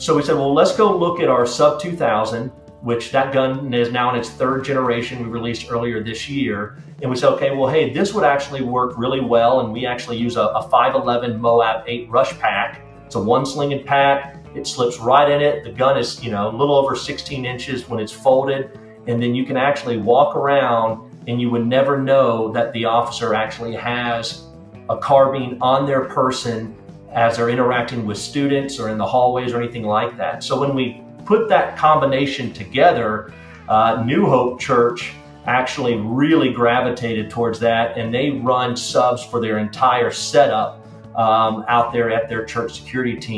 So we said, well, let's go look at our sub 2000, which that gun is now in its third generation. We released earlier this year. And we said, okay, well, hey, this would actually work really well. And we actually use a 511 Moab 8 rush pack. It's a one slinging pack. It slips right in it. The gun is, a little over 16 inches when it's folded. And then you can actually walk around and you would never know that the officer actually has a carbine on their person as they're interacting with students or in the hallways or anything like that. So when we put that combination together, New Hope Church actually really gravitated towards that, and they run subs for their entire setup out there at their church security team.